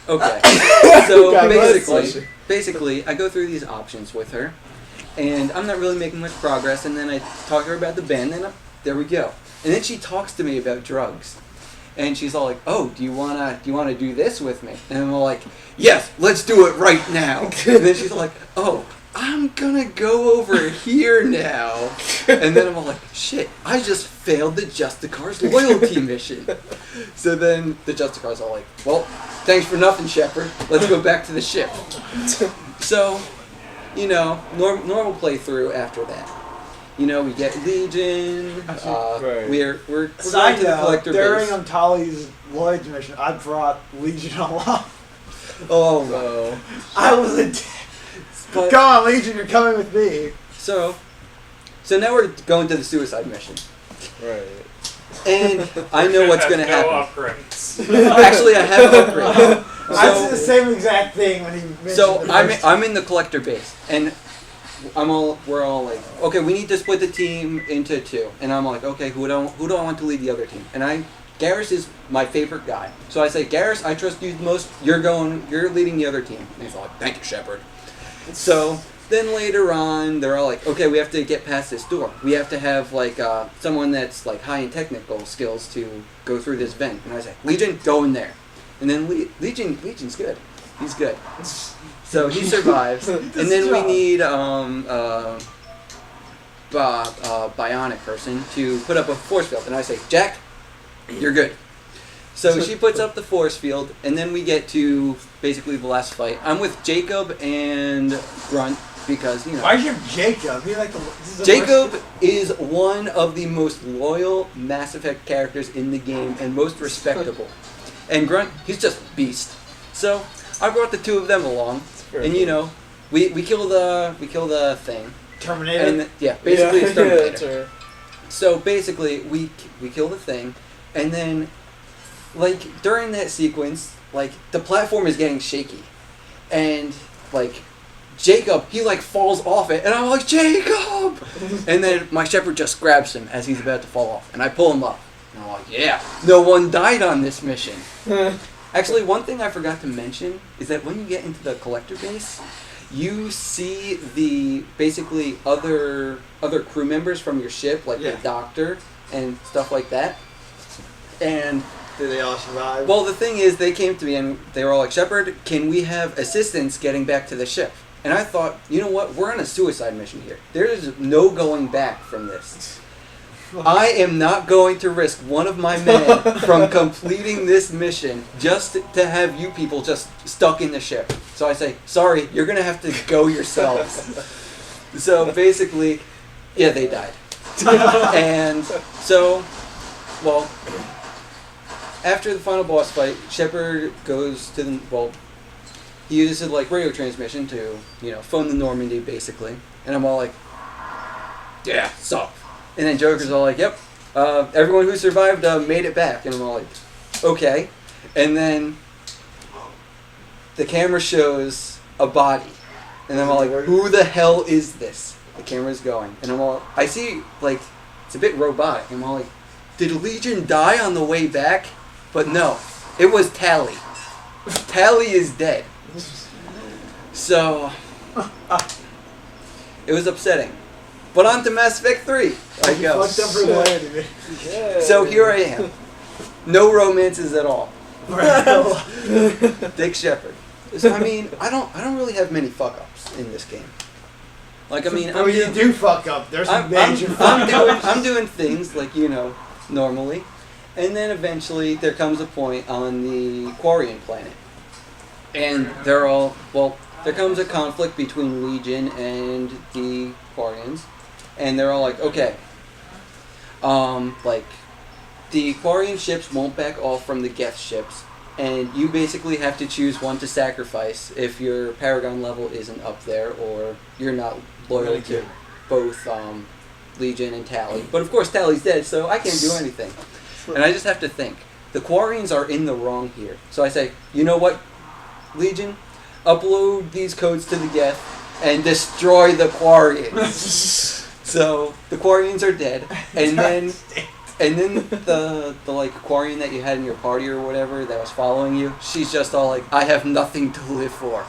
Okay. So basically, I go through these options with her, and I'm not really making much progress. And then I talk to her about the band, and there we go. And then she talks to me about drugs, and she's all like, "Oh, do you wanna do this with me?" And I'm all like, "Yes, let's do it right now." And then she's like, "Oh, I'm gonna go over here now." And then I'm all like, "Shit, I just failed the Justicar's loyalty mission." So then the Justicar's all like, "Well, thanks for nothing, Shepard. Let's go back to the ship." So, normal playthrough after that. We get Legion. Right. We're going to the collector during base. Tali's Lloyd's mission, I brought Legion along. Oh no! I was a Come on, Legion, you're coming with me. So now we're going to the suicide mission. Right. And I know what's going to happen. Upgrades. Actually, I have upgrades. I said the same exact thing when he mentioned So the I'm in the collector base, and we're all like, okay, we need to split the team into two. And I'm like, okay, who do I want to lead the other team? And Garrus is my favorite guy. So I say, Garrus, I trust you the most. You're leading the other team. And he's like, thank you, Shepard. So then later on, they're all like, okay, we have to get past this door. We have to have like someone that's like high in technical skills to go through this vent. And I say, Legion, go in there. And then Legion's good. He's good. So he survives. And then we need bionic person to put up a force field. And I say, Jack, you're good. So she puts up the force field, and then we get to basically the last fight. I'm with Jacob and Grunt because, Why is your Jacob? Jacob is one of the most loyal Mass Effect characters in the game and most respectable. And Grunt, he's just a beast. So I brought the two of them along, and we kill the thing. Terminator. And basically it's Terminator. That's right. So basically we kill the thing, and then like during that sequence, like the platform is getting shaky, and like Jacob, he like falls off it, and I'm like, Jacob! And then my Shepard just grabs him as he's about to fall off, and I pull him up. And I'm like, yeah, no one died on this mission. Actually, one thing I forgot to mention is that when you get into the collector base, you see the basically other crew members from your ship, like the doctor and stuff like that. And did they all survive? Well, the thing is, they came to me and they were all like, Shepard, can we have assistance getting back to the ship? And I thought, you know what? We're on a suicide mission here. There is no going back from this. I am not going to risk one of my men from completing this mission just to have you people just stuck in the ship. So I say, sorry, you're going to have to go yourselves. So basically, yeah, they died. And so, well, after the final boss fight, Shepard goes to he uses like radio transmission to, phone the Normandy basically. And I'm all like, yeah, sup. And then Joker's all like, yep, everyone who survived made it back. And I'm all like, okay. And then the camera shows a body. And I'm all like, who the hell is this? The camera's going. And I see, like, it's a bit robotic. I'm all like, did Legion die on the way back? But no, it was Tali. Tali is dead. So, it was upsetting. But on to Mass Effect 3. I go. So here I am. No romances at all. Dick Shepard. So, I mean, I don't really have many fuck-ups in this game. Like, I mean, you do fuck up. There's some major fuck ups. I'm doing things like, normally. And then eventually there comes a point on the Quarian planet. And there comes a conflict between Legion and the Quarians. And they're all like, okay, the Quarian ships won't back off from the Geth ships, and you basically have to choose one to sacrifice if your Paragon level isn't up there, or you're not loyal to both Legion and Tali. But of course Tali's dead, so I can't do anything. And I just have to think. The Quarians are in the wrong here. So I say, you know what, Legion? Upload these codes to the Geth and destroy the Quarians. So the Quarians are dead, and then And then the like Aquarian that you had in your party or whatever that was following you, she's just all like, I have nothing to live for.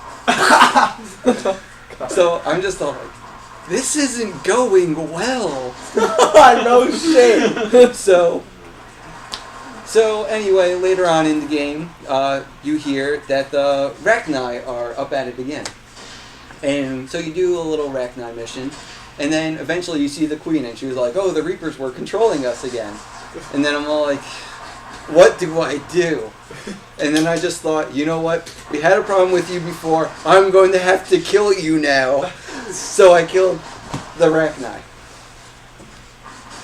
So I'm just all like, this isn't going well. No shit. So anyway, later on in the game, you hear that the Rachni are up at it again. And so you do a little Rachni mission, and then eventually you see the Queen, and she was like, oh, the Reapers were controlling us again. And then I'm all like, what do I do? And then I just thought, you know what? We had a problem with you before. I'm going to have to kill you now. So I killed the Rachni.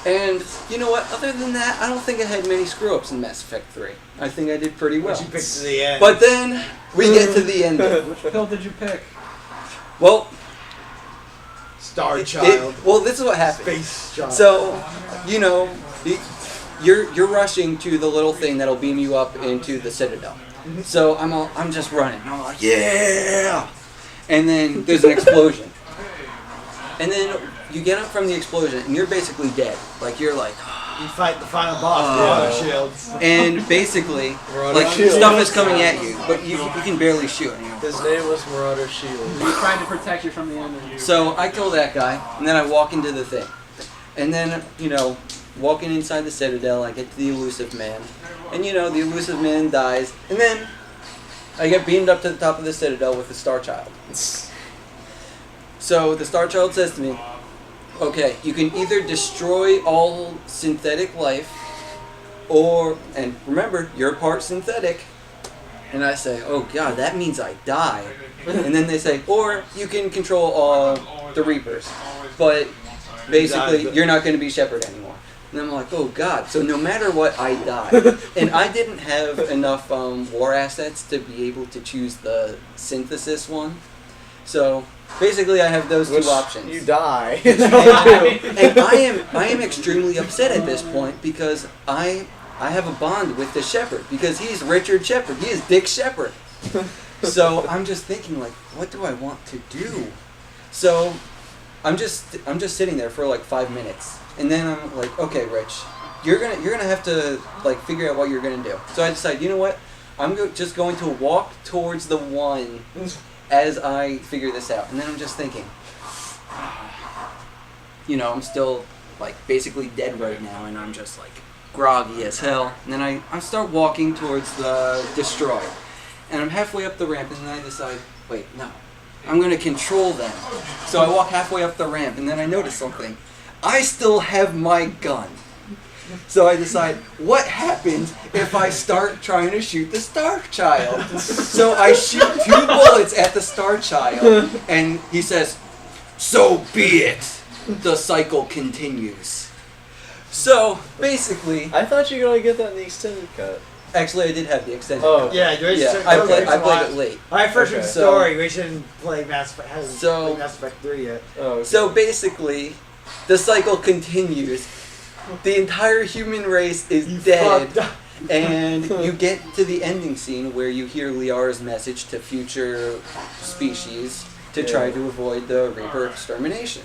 And you know what? Other than that, I don't think I had many screw-ups in Mass Effect 3. I think I did pretty well. What you picked to the end. But then we get to the end. Which pill did you pick? Well, Star Child. Well, this is what happened. Space Child. So, you know, you're rushing to the little thing that'll beam you up into the Citadel. So I'm just running. I'm like, yeah! And then there's an explosion. And then you get up from the explosion and you're basically dead. Like you're like, you fight the final boss, Marauder Shields. and basically, like Shield. stuff is coming at you, but you can barely shoot. His name was Marauder Shield. He's trying to protect you from the enemy. So I kill that guy, and then I walk into the thing. And then, you know, walking inside the Citadel, I get to the Elusive Man. And, you know, the Elusive Man dies. And then I get beamed up to the top of the Citadel with the Star Child. So the Star Child says to me, okay, you can either destroy all synthetic life, or, and remember, you're part synthetic. And I say, oh god, that means I die. And then they say, or you can control all the Reapers. But basically, you're not going to be Shepard anymore. And I'm like, oh god, so no matter what, I die. And I didn't have enough war assets to be able to choose the synthesis one. So basically, I have those two options. You die. And I am extremely upset at this point because I have a bond with the Shepard because he's Richard Shepard. He is Dick Shepard. So I'm just thinking like, what do I want to do? So I'm just sitting there for like 5 minutes, and then I'm like, okay, Rich, you're gonna have to like figure out what you're gonna do. So I decide, you know what? I'm just going to walk towards the one as I figure this out, and then I'm just thinking, you know, I'm still like basically dead right now, and I'm just like groggy as hell. And then I start walking towards the destroy, and I'm halfway up the ramp, and then I decide, wait, no, I'm gonna control them. So I walk halfway up the ramp, and then I notice something. I still have my gun. So I decide, what happens if I start trying to shoot the Star Child? So I shoot 2 bullets at the Star Child, and he says, so be it. The cycle continues. So, basically... I thought you were going to get that in the extended cut. Actually, I did have the extended cut. Yeah, I played it late. When I first read the So- story, we shouldn't play Mass Effect. Hasn't played Mass Effect 3 yet. Oh, okay. So basically, the cycle continues. The entire human race is dead. And you get to the ending scene where you hear Liara's message to future species to try to avoid the Reaper extermination.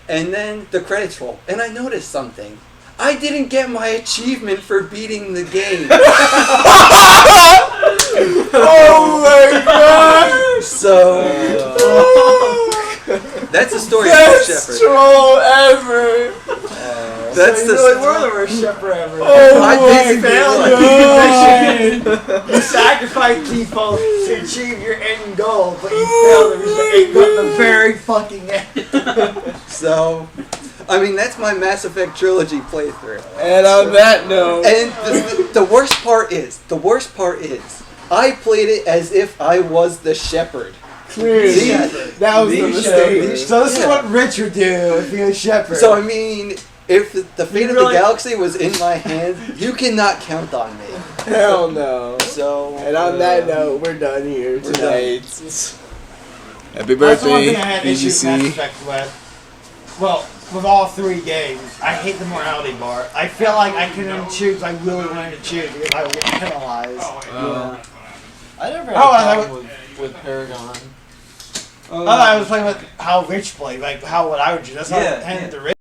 And then the credits roll. And I noticed something. I didn't get my achievement for beating the game. Oh my god! So... that's the story of Shepard. troll ever! That's the really were the worst Shepard ever. Oh I my basically god! You sacrifice people to achieve your end goal, but you failed at the very fucking end. So, I mean, that's my Mass Effect trilogy playthrough. And on that note... And the worst part is, I played it as if I was the Shepard. Clearly, that was the mistake. So this is what Rich would do if he was Shepard. So, I mean, if the fate of the really- galaxy was in my hands, you cannot count on me. Hell no. So, And on that note, we're done here We're tonight. Happy That's the one thing birthday, I had issues with Mass BGC. Effect with. Well, with all 3 games, I hate the morality bar. I feel like I couldn't choose. I really wanted to choose because I would get penalized. I never Oh, had I a problem with Paragon. I was playing with how Rich played, like how what I would do. That's how Yeah, I tended to Rich.